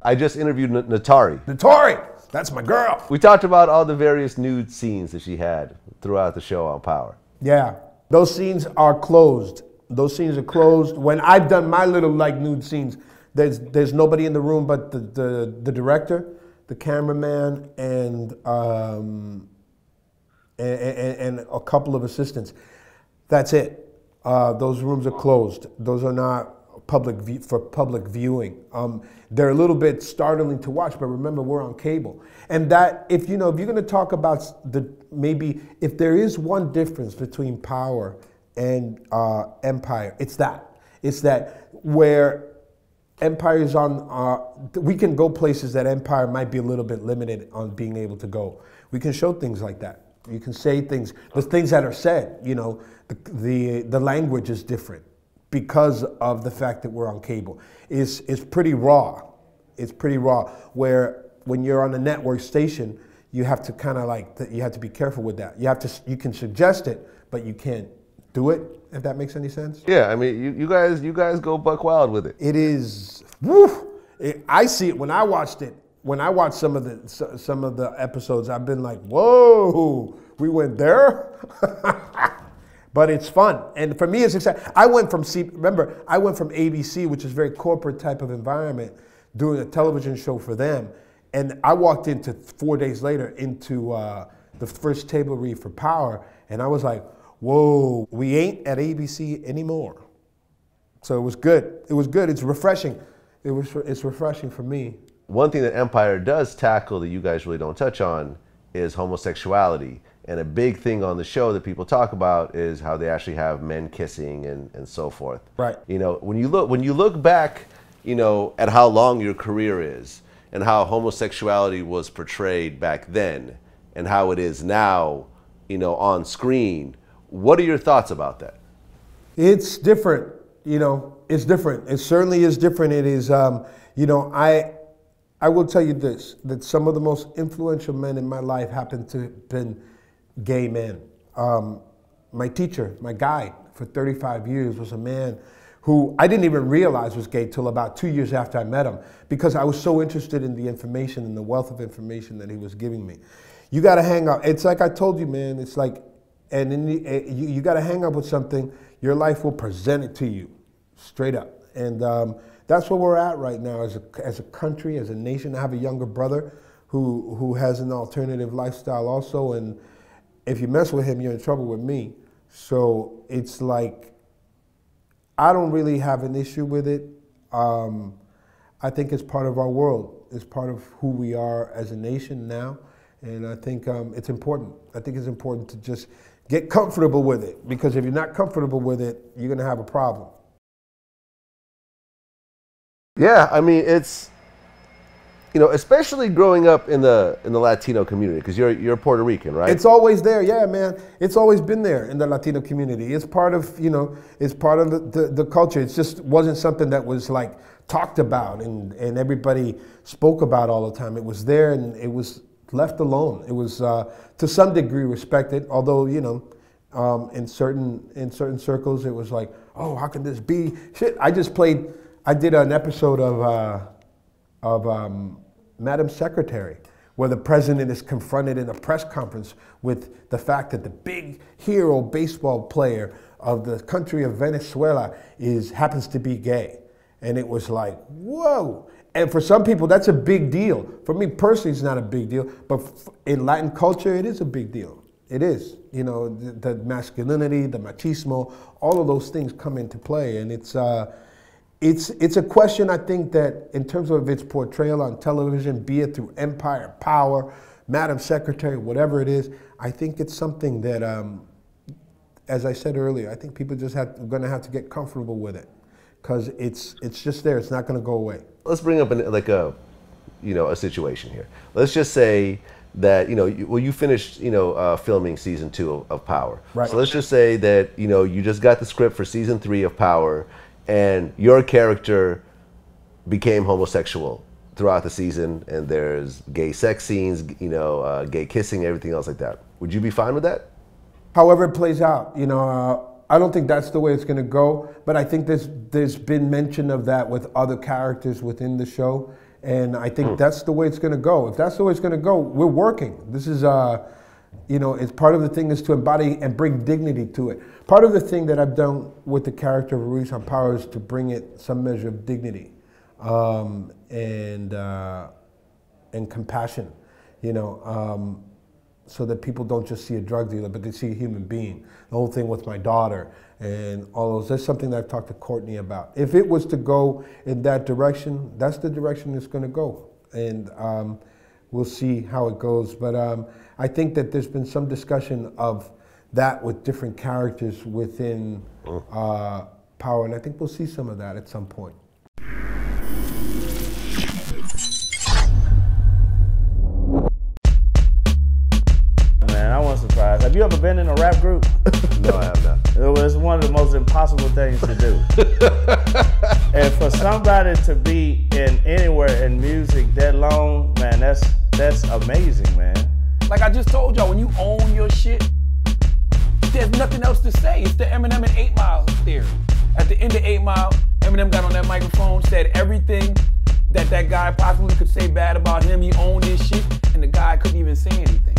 I just interviewed Natari. Natari, that's my girl. We talked about all the various nude scenes that she had throughout the show on Power. Yeah, those scenes are closed. Those scenes are closed. When I've done my little like nude scenes, there's nobody in the room but the director, the cameraman, and a couple of assistants. That's it. Those rooms are closed. Those are not for public viewing. They're a little bit startling to watch, but remember, we're on cable. And that, if you're going to talk about maybe if there is one difference between Power and Empire, it's that. It's that where Empire is on, we can go places that Empire might be a little bit limited on being able to go. We can show things like that. You can say things, the things that are said, the language is different because of the fact that we're on cable. It's pretty raw. It's pretty raw, where when you're on a network station, you have to kind of you have to be careful with that. You can suggest it, but you can't do it, if that makes any sense. Yeah, I mean, you guys go buck wild with it. It is, woo! I see it when I watched it. When I watched some of the episodes, I've been like, whoa, we went there? But it's fun. And for me, it's exciting. I went from ABC, which is a very corporate type of environment, doing a television show for them. And I walked into 4 days later into the first table read for Power. And I was like, whoa, we ain't at ABC anymore. So it was good. It was good. It's refreshing. It's refreshing for me. One thing that Empire does tackle that you guys really don't touch on is homosexuality. And a big thing on the show that people talk about is how they actually have men kissing and so forth. Right. When you look back, at how long your career is and how homosexuality was portrayed back then and how it is now, on screen, what are your thoughts about that? It's different. It's different. It certainly is different. It is, I will tell you this, that some of the most influential men in my life happen to have been gay men. My teacher, my guide for 35 years was a man who I didn't even realize was gay till about 2 years after I met him, because I was so interested in the information and the wealth of information that he was giving me. You got to hang up. It's like I told you, man, it's like, you got to hang up with something, your life will present it to you, straight up. And that's where we're at right now as a country, as a nation. I have a younger brother who has an alternative lifestyle also, and if you mess with him, you're in trouble with me. So it's like, I don't really have an issue with it. I think it's part of our world. It's part of who we are as a nation now. And I think it's important. I think it's important to just get comfortable with it, because if you're not comfortable with it, you're gonna have a problem. Yeah, I mean, it's, especially growing up in the Latino community, because you're Puerto Rican, right? It's always there, yeah, man. It's always been there in the Latino community. It's part of, it's part of the culture. It just wasn't something that was like talked about and everybody spoke about all the time. It was there and it was left alone. It was to some degree respected, although in certain circles it was like, oh, how can this be? Shit, I did an episode of Madam Secretary, where the president is confronted in a press conference with the fact that the big hero baseball player of the country of Venezuela happens to be gay. And it was like, whoa. And for some people, that's a big deal. For me personally, it's not a big deal, but in Latin culture, it is a big deal. It is. The masculinity, the machismo, all of those things come into play. And it's a question, I think, that in terms of its portrayal on television, be it through Empire, Power, Madam Secretary, whatever it is, I think it's something that, as I said earlier, I think people just going to have to get comfortable with it, because it's just there. It's not going to go away. Let's bring up a situation here. Let's just say that you finished filming season 2 of Power. Right. So let's just say that you just got the script for season 3 of Power, and your character became homosexual throughout the season, and there's gay sex scenes, gay kissing, everything else like that. Would you be fine with that? However it plays out, I don't think that's the way it's going to go, but I think there's been mention of that with other characters within the show, And I think that's the way it's going to go. If that's the way it's going to go, we're working. This is, it's part of the thing is to embody and bring dignity to it. Part of the thing that I've done with the character of Ruiz on Power is to bring it some measure of dignity and compassion, so that people don't just see a drug dealer, but they see a human being. The whole thing with my daughter and all those, that's something that I've talked to Courtney about. If it was to go in that direction, that's the direction it's going to go. And we'll see how it goes. But I think that there's been some discussion of that with different characters within Power, and I think we'll see some of that at some point. Man, I wasn't surprised. Have you ever been in a rap group? No, I have not. It was one of the most impossible things to do. And for somebody to be in anywhere in music that long, man, that's amazing, man. Like I just told y'all, when you own your shit, there's nothing else to say. It's the Eminem and 8 Mile theory. At the end of 8 Mile, Eminem got on that microphone, said everything that guy possibly could say bad about him. He owned his shit, and the guy couldn't even say anything.